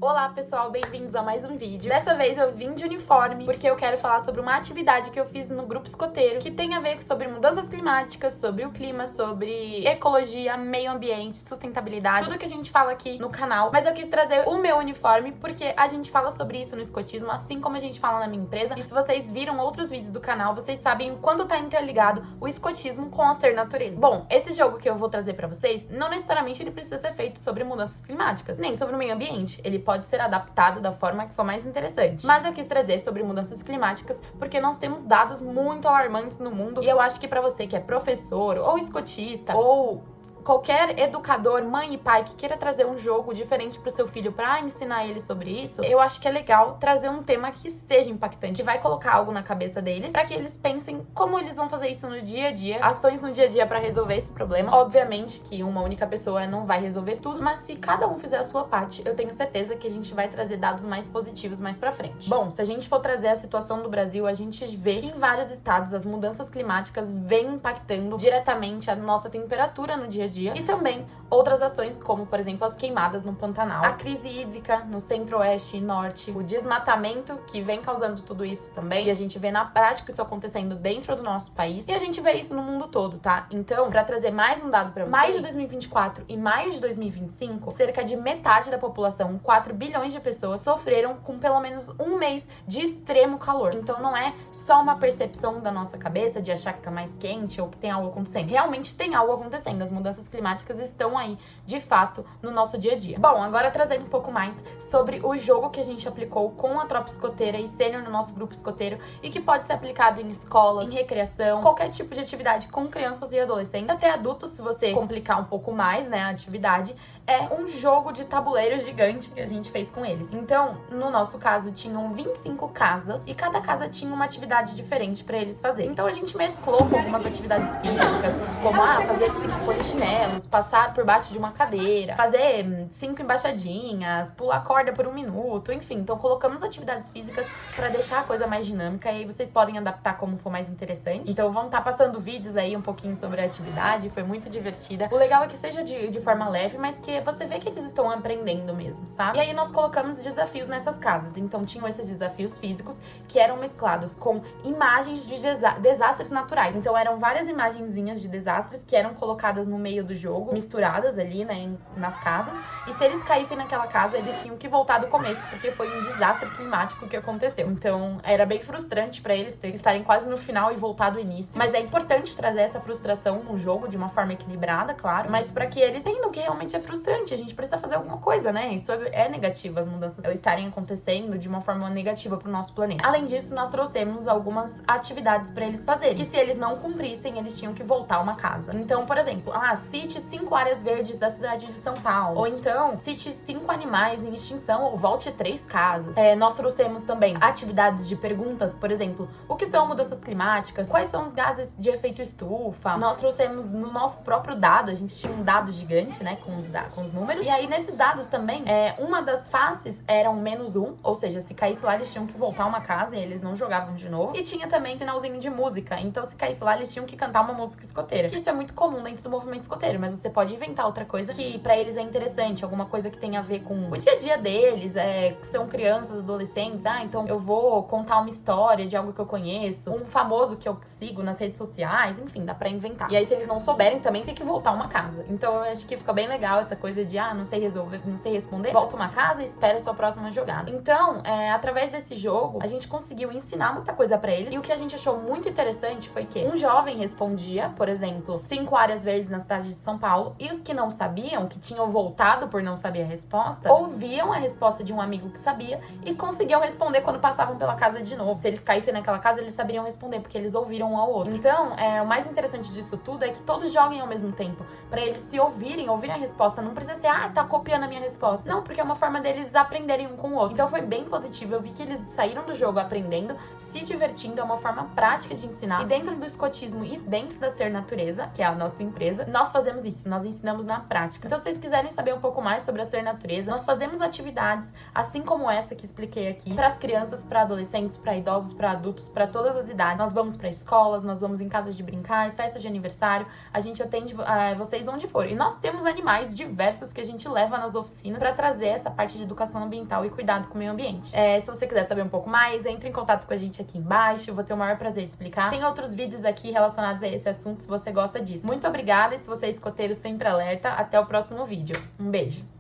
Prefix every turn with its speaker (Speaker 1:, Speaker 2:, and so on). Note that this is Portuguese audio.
Speaker 1: Olá pessoal, bem-vindos a mais um vídeo. Dessa vez eu vim de uniforme porque eu quero falar sobre uma atividade que eu fiz no grupo escoteiro que tem a ver sobre mudanças climáticas, sobre o clima, sobre ecologia, meio ambiente, sustentabilidade, tudo que a gente fala aqui no canal. Mas eu quis trazer o meu uniforme porque a gente fala sobre isso no escotismo, assim como a gente fala na minha empresa. E se vocês viram outros vídeos do canal, vocês sabem o quanto tá interligado o escotismo com a Ser Natureza. Bom, esse jogo que eu vou trazer pra vocês, não necessariamente ele precisa ser feito sobre mudanças climáticas, nem sobre o meio ambiente. Ele pode ser adaptado da forma que for mais interessante. Mas eu quis trazer sobre mudanças climáticas porque nós temos dados muito alarmantes no mundo e eu acho que pra você que é professor ou escotista ou qualquer educador, mãe e pai que queira trazer um jogo diferente pro seu filho pra ensinar ele sobre isso, eu acho que é legal trazer um tema que seja impactante, que vai colocar algo na cabeça deles, pra que eles pensem como eles vão fazer isso no dia a dia, ações no dia a dia pra resolver esse problema. Obviamente que uma única pessoa não vai resolver tudo, mas se cada um fizer a sua parte, eu tenho certeza que a gente vai trazer dados mais positivos mais pra frente. Bom, se a gente for trazer a situação do Brasil, a gente vê que em vários estados as mudanças climáticas vêm impactando diretamente a nossa temperatura no dia a dia e também outras ações como, por exemplo, as queimadas no Pantanal, a crise hídrica no centro-oeste e norte, o desmatamento que vem causando tudo isso também, e a gente vê na prática isso acontecendo dentro do nosso país, e a gente vê isso no mundo todo, tá? Então, pra trazer mais um dado pra vocês, maio de 2024 e maio de 2025, cerca de metade da população, 4 bilhões de pessoas, sofreram com pelo menos um mês de extremo calor. Então não é só uma percepção da nossa cabeça de achar que tá mais quente ou que tem algo acontecendo. Realmente tem algo acontecendo, as mudanças climáticas estão aí, de fato, no nosso dia a dia. Bom, agora trazendo um pouco mais sobre o jogo que a gente aplicou com a tropa escoteira e sênior no nosso grupo escoteiro e que pode ser aplicado em escolas, em recreação, qualquer tipo de atividade com crianças e adolescentes, até adultos, se você complicar um pouco mais, né, a atividade, é um jogo de tabuleiro gigante que a gente fez com eles. Então, no nosso caso, tinham 25 casas e cada casa tinha uma atividade diferente pra eles fazerem. Então a gente mesclou com algumas atividades físicas, como fazer 5 polichinelos, passar por baixo de uma cadeira, fazer 5 embaixadinhas, pular corda por 1 minuto, enfim. Então colocamos atividades físicas pra deixar a coisa mais dinâmica e aí vocês podem adaptar como for mais interessante. Então vão estar passando vídeos aí um pouquinho sobre a atividade, foi muito divertida. O legal é que seja de forma leve, mas que você vê que eles estão aprendendo mesmo, sabe? E aí nós colocamos desafios nessas casas. Então tinham esses desafios físicos que eram mesclados com imagens de desastres naturais. Então eram várias imagenzinhas de desastres que eram colocadas no meio do jogo, misturadas ali, né, nas casas. E se eles caíssem naquela casa, eles tinham que voltar do começo, porque foi um desastre climático que aconteceu. Então era bem frustrante pra eles estarem quase no final e voltar do início. Mas é importante trazer essa frustração no jogo de uma forma equilibrada, claro, mas pra que eles entendam que realmente é frustrante, a gente precisa fazer alguma coisa, né? Isso é negativo, as mudanças estarem acontecendo de uma forma negativa pro nosso planeta. Além disso, nós trouxemos algumas atividades pra eles fazerem, que se eles não cumprissem, eles tinham que voltar a uma casa. Então, por exemplo, cite 5 áreas verdes da cidade de São Paulo. Ou então, cite 5 animais em extinção ou volte 3 casas. Nós trouxemos também atividades de perguntas, por exemplo, o que são mudanças climáticas? Quais são os gases de efeito estufa? Nós trouxemos no nosso próprio dado, a gente tinha um dado gigante, né, com os números. E aí, nesses dados também, uma das faces era um -1, ou seja, se caísse lá, eles tinham que voltar a uma casa e eles não jogavam de novo. E tinha também sinalzinho de música, então se caísse lá, eles tinham que cantar uma música escoteira. Isso é muito comum dentro do movimento escoteiro, mas você pode inventar outra coisa que pra eles é interessante, alguma coisa que tenha a ver com o dia a dia deles, que são crianças, adolescentes. Então eu vou contar uma história de algo que eu conheço, um famoso que eu sigo nas redes sociais, enfim, dá pra inventar. E aí, se eles não souberem, também tem que voltar uma casa. Então eu acho que fica bem legal essa coisa de, não sei resolver, não sei responder, volta uma casa e espera a sua próxima jogada. Então, através desse jogo, a gente conseguiu ensinar muita coisa pra eles, e o que a gente achou muito interessante foi que um jovem respondia, por exemplo, 5 áreas verdes na cidade de São Paulo, e os que não sabiam, que tinham voltado por não saber a resposta, ouviam a resposta de um amigo que sabia e conseguiam responder quando passavam pela casa de novo. Se eles caíssem naquela casa, eles saberiam responder, porque eles ouviram um ao outro. Então, o mais interessante disso tudo é que todos joguem ao mesmo tempo, pra eles se ouvirem a resposta. Não precisa ser, tá copiando a minha resposta. Não, porque é uma forma deles aprenderem um com o outro. Então foi bem positivo, eu vi que eles saíram do jogo aprendendo, se divertindo, é uma forma prática de ensinar. E dentro do escotismo e dentro da Ser Natureza, que é a nossa empresa, nós fazemos isso, nós ensinamos na prática. Então, se vocês quiserem saber um pouco mais sobre a Ser Natureza, nós fazemos atividades, assim como essa que expliquei aqui, para as crianças, para adolescentes, para idosos, para adultos, para todas as idades. Nós vamos para escolas, nós vamos em casas de brincar, festas de aniversário, a gente atende vocês onde for. E nós temos animais diversos diversos que a gente leva nas oficinas para trazer essa parte de educação ambiental e cuidado com o meio ambiente. Se você quiser saber um pouco mais, entre em contato com a gente aqui embaixo, eu vou ter o maior prazer de explicar. Tem outros vídeos aqui relacionados a esse assunto se você gosta disso. Muito obrigada, e se você é escoteiro, sempre alerta. Até o próximo vídeo. Um beijo!